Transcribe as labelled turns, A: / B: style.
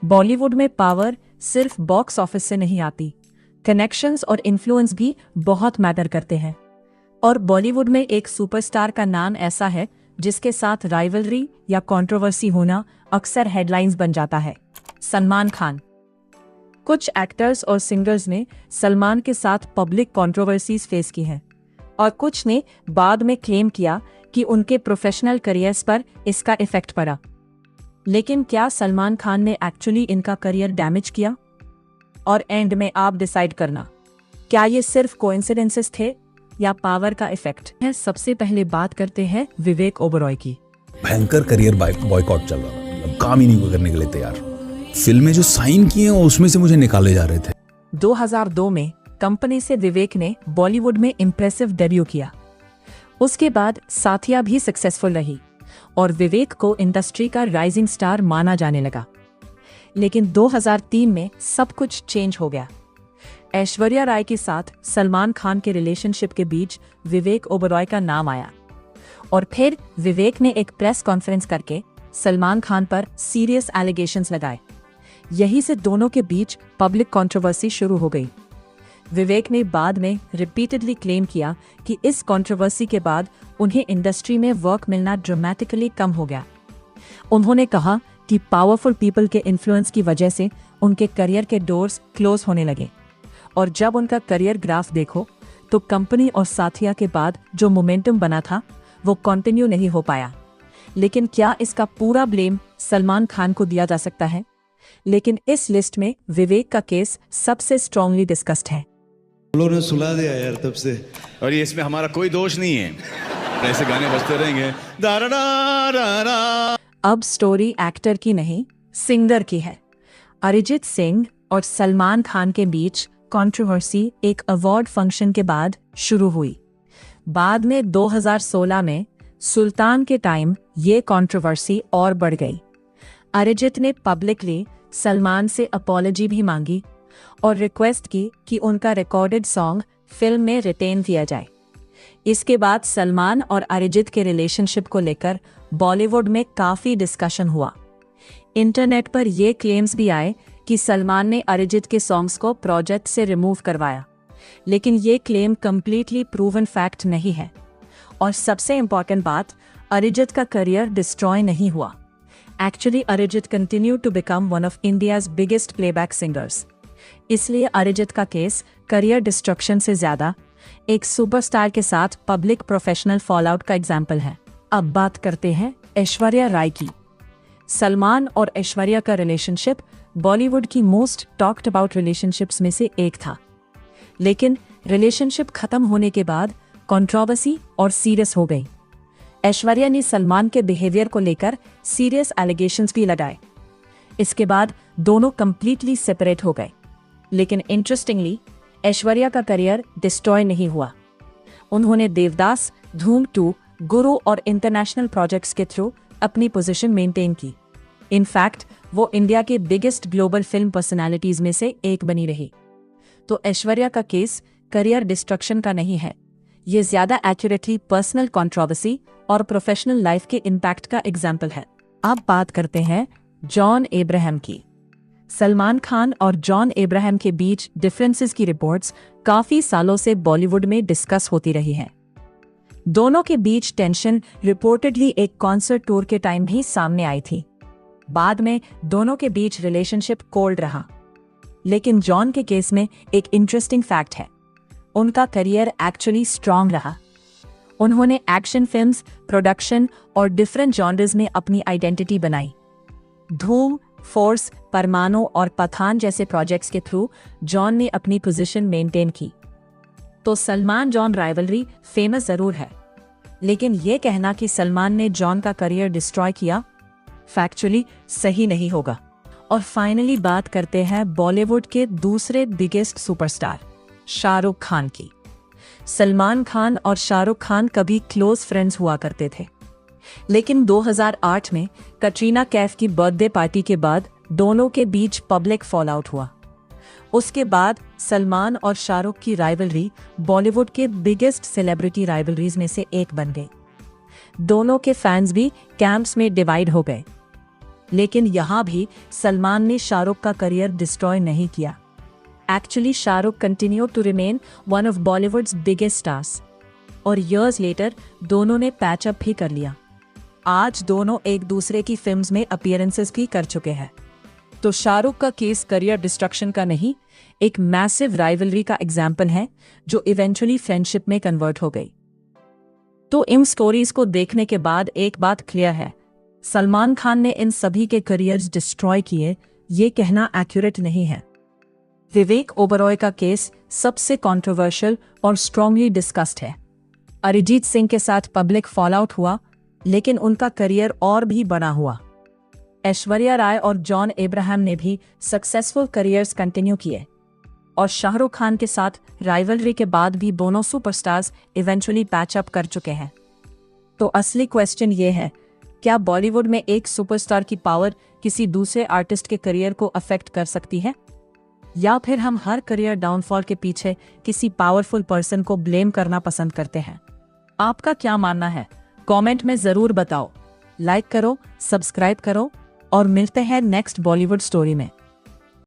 A: बॉलीवुड में पावर सिर्फ box office से नहीं आती, कनेक्शंस और इन्फ्लुएंस भी बहुत मैटर करते हैं। और बॉलीवुड में एक सुपरस्टार का नाम ऐसा है जिसके साथ राइवलरी या कंट्रोवर्सी होना अक्सर हेडलाइंस बन जाता है। सलमान खान। कुछ एक्टर्स और सिंगर्स ने सलमान के साथ पब्लिक कंट्रोवर्सीज फेस की हैं और कुछ ने बाद में क्लेम किया कि उनके प्रोफेशनल करियर्स पर इसका इफेक्ट पड़ा। लेकिन क्या सलमान खान ने एक्चुअली इनका करियर डैमेज किया? और एंड में आप डिसाइड करना, क्या ये सिर्फ कोइंसिडेंसेस थे या पावर का इफेक्ट है। सबसे पहले बात करते हैं विवेक ओबरॉय की।
B: भयंकर करियर बॉयकॉट चल रहा था, मतलब काम ही नहीं करने के लिए तैयार। फिल्में जो साइन की हैं उसमें से मुझे निकाले जा रहे थे।
A: 2002 में कंपनी से विवेक ने बॉलीवुड में इम्प्रेसिव डेब्यू किया। उसके बाद साथिया भी सक्सेसफुल रही और विवेक को इंडस्ट्री का राइजिंग स्टार माना जाने लगा। लेकिन 2003 में सब कुछ चेंज हो गया। ऐश्वर्या राय के साथ सलमान खान के रिलेशनशिप के बीच विवेक ओबरॉय का नाम आया और फिर विवेक ने एक प्रेस कॉन्फ्रेंस करके सलमान खान पर सीरियस एलिगेशंस लगाए। यही से दोनों के बीच पब्लिक कंट्रोवर्सी शुरू हो गई। विवेक ने बाद में रिपीटेडली क्लेम किया कि इस कंट्रोवर्सी के बाद उन्हें इंडस्ट्री में वर्क मिलना ड्रामेटिकली कम हो गया। उन्होंने कहा कि पावरफुल पीपल के इन्फ्लुएंस की वजह से उनके करियर के डोर्स क्लोज होने लगे और जब उनका करियर ग्राफ देखो तो कंपनी और साथिया के बाद जो मोमेंटम बना था वो कंटिन्यू नहीं हो पाया। लेकिन क्या इसका पूरा ब्लेम सलमान खान को दिया जा सकता है? लेकिन इस लिस्ट में विवेक का केस सबसे स्ट्रांगली डिस्कस्ड है।
C: ने सुला दिया यार तब से,
D: और ये इसमें हमारा कोई दोष नहीं है, ऐसे गाने बजते रहेंगे।
A: अब स्टोरी एक्टर की नहीं सिंगर की है। अरिजीत सिंह और सलमान खान के बीच कंट्रोवर्सी एक अवार्ड फंक्शन के बाद शुरू हुई। बाद में 2016 में सुल्तान के टाइम ये कंट्रोवर्सी और बढ़ गई। अरिजीत ने पब्लिकली सलमान से अपॉलजी भी मांगी और रिक्वेस्ट की कि उनका रिकॉर्डेड सॉन्ग फिल्म में रिटेन किया जाए। इसके बाद सलमान और अरिजीत के रिलेशनशिप को लेकर बॉलीवुड में काफी डिस्कशन हुआ। इंटरनेट पर ये क्लेम्स भी आए कि सलमान ने अरिजीत के सॉन्ग्स को प्रोजेक्ट से रिमूव करवाया, लेकिन ये क्लेम कंप्लीटली प्रूवन फैक्ट नहीं है। और सबसे इंपॉर्टेंट बात, अरिजीत का करियर डिस्ट्रॉय नहीं हुआ। Actually Arijit continue to become one of India's biggest playback singers. इसलिए अरिजीत का केस करियर डिस्ट्रक्शन से ज्यादा एक सुपरस्टार के साथ पब्लिक प्रोफेशनल फॉलआउट का एग्जाम्पल है। अब बात करते हैं ऐश्वर्या राय की। सलमान और ऐश्वर्या का रिलेशनशिप बॉलीवुड की मोस्ट टॉक्ड अबाउट रिलेशनशिप्स में से एक था। लेकिन रिलेशनशिप खत्म होने के बाद कंट्रोवर्सी और सीरियस हो गई। ऐश्वर्या ने सलमान के बिहेवियर को लेकर सीरियस एलिगेशंस भी लगाए। इसके बाद दोनों कंप्लीटली सेपरेट हो गए। लेकिन इंटरेस्टिंगली ऐश्वर्या का करियर डिस्ट्रॉय नहीं हुआ। उन्होंने देवदास, धूम 2, गुरु और इंटरनेशनल प्रोजेक्ट्स के थ्रू अपनी पोजीशन मेंटेन की। इनफैक्ट वो इंडिया के बिगेस्ट ग्लोबल फिल्म पर्सनालिटीज में से एक बनी रही। तो ऐश्वर्या का केस करियर डिस्ट्रक्शन का नहीं है, ये ज्यादा एक्यूरेटली पर्सनल कंट्रोवर्सी और प्रोफेशनल लाइफ के इम्पैक्ट का एग्जाम्पल है। अब बात करते हैं जॉन अब्राहम की। सलमान खान और जॉन अब्राहम के बीच डिफरेंसेस की रिपोर्ट्स काफी सालों से बॉलीवुड में डिस्कस होती रही हैं। दोनों के बीच टेंशन रिपोर्टेडली एक कॉन्सर्ट टूर के टाइम भी सामने आई थी। बाद में दोनों के बीच रिलेशनशिप कोल्ड रहा। लेकिन जॉन के केस में एक इंटरेस्टिंग फैक्ट है, उनका करियर एक्चुअली स्ट्रांग रहा। उन्होंने एक्शन फिल्म्स, प्रोडक्शन और डिफरेंट जॉनर्स में अपनी आइडेंटिटी बनाई। धूम, फोर्स, परमाणु और पठान जैसे प्रोजेक्ट्स के थ्रू जॉन ने अपनी पोजीशन मेंटेन की। तो सलमान जॉन राइवलरी फेमस जरूर है, लेकिन ये कहना कि सलमान ने जॉन का करियर डिस्ट्रॉय किया फैक्चुअली सही नहीं होगा। और फाइनली बात करते हैं बॉलीवुड के दूसरे बिगेस्ट सुपरस्टार शाहरुख खान की। सलमान खान और शाहरुख खान कभी क्लोज फ्रेंड्स हुआ करते थे, लेकिन 2008 में कटरीना कैफ की बर्थडे पार्टी के बाद दोनों के बीच पब्लिक फॉलआउट हुआ। उसके बाद सलमान और शाहरुख की राइवलरी बॉलीवुड के बिगेस्ट सेलिब्रिटी राइवलरीज में से एक बन गई। दोनों के फैंस भी कैंप्स में डिवाइड हो गए। लेकिन यहाँ भी सलमान ने शाहरुख का करियर डिस्ट्रॉय नहीं किया। Actually Shahrukh continue to remain one of Bollywood's biggest stars और ईयर्स लेटर दोनों ने पैचअप भी कर लिया। आज दोनों एक दूसरे की फिल्म्स में अपीयरेंसेस भी कर चुके हैं। तो शाहरुख का केस करियर डिस्ट्रक्शन का नहीं, एक मैसिव राइवलरी का एग्जाम्पल है जो इवेंचुअली फ्रेंडशिप में कन्वर्ट हो गई। तो इन स्टोरीज को देखने के बाद एक बात क्लियर है, सलमान खान ने इन सभी के करियर्स डिस्ट्रॉय किए, ये कहना एक्यूरेट नहीं है। विवेक ओबरॉय का केस सबसे कंट्रोवर्शियल और स्ट्रांगली डिस्कस्ड है। अरिजीत सिंह के साथ पब्लिक फॉलआउट हुआ, लेकिन उनका करियर और भी बड़ा हुआ। ऐश्वर्या राय और जॉन अब्राहम ने भी सक्सेसफुल करियर्स कंटिन्यू किए और शाहरुख खान के साथ राइवलरी के बाद भी दोनों सुपरस्टार्स इवेंचुअली पैचअप कर चुके हैं। तो असली क्वेश्चन ये है, क्या बॉलीवुड में एक सुपरस्टार की पावर किसी दूसरे आर्टिस्ट के करियर को अफेक्ट कर सकती है, या फिर हम हर करियर डाउनफॉल के पीछे किसी पावरफुल पर्सन को ब्लेम करना पसंद करते हैं? आपका क्या मानना है? कमेंट में जरूर बताओ। लाइक करो, सब्सक्राइब करो और मिलते हैं नेक्स्ट बॉलीवुड स्टोरी में।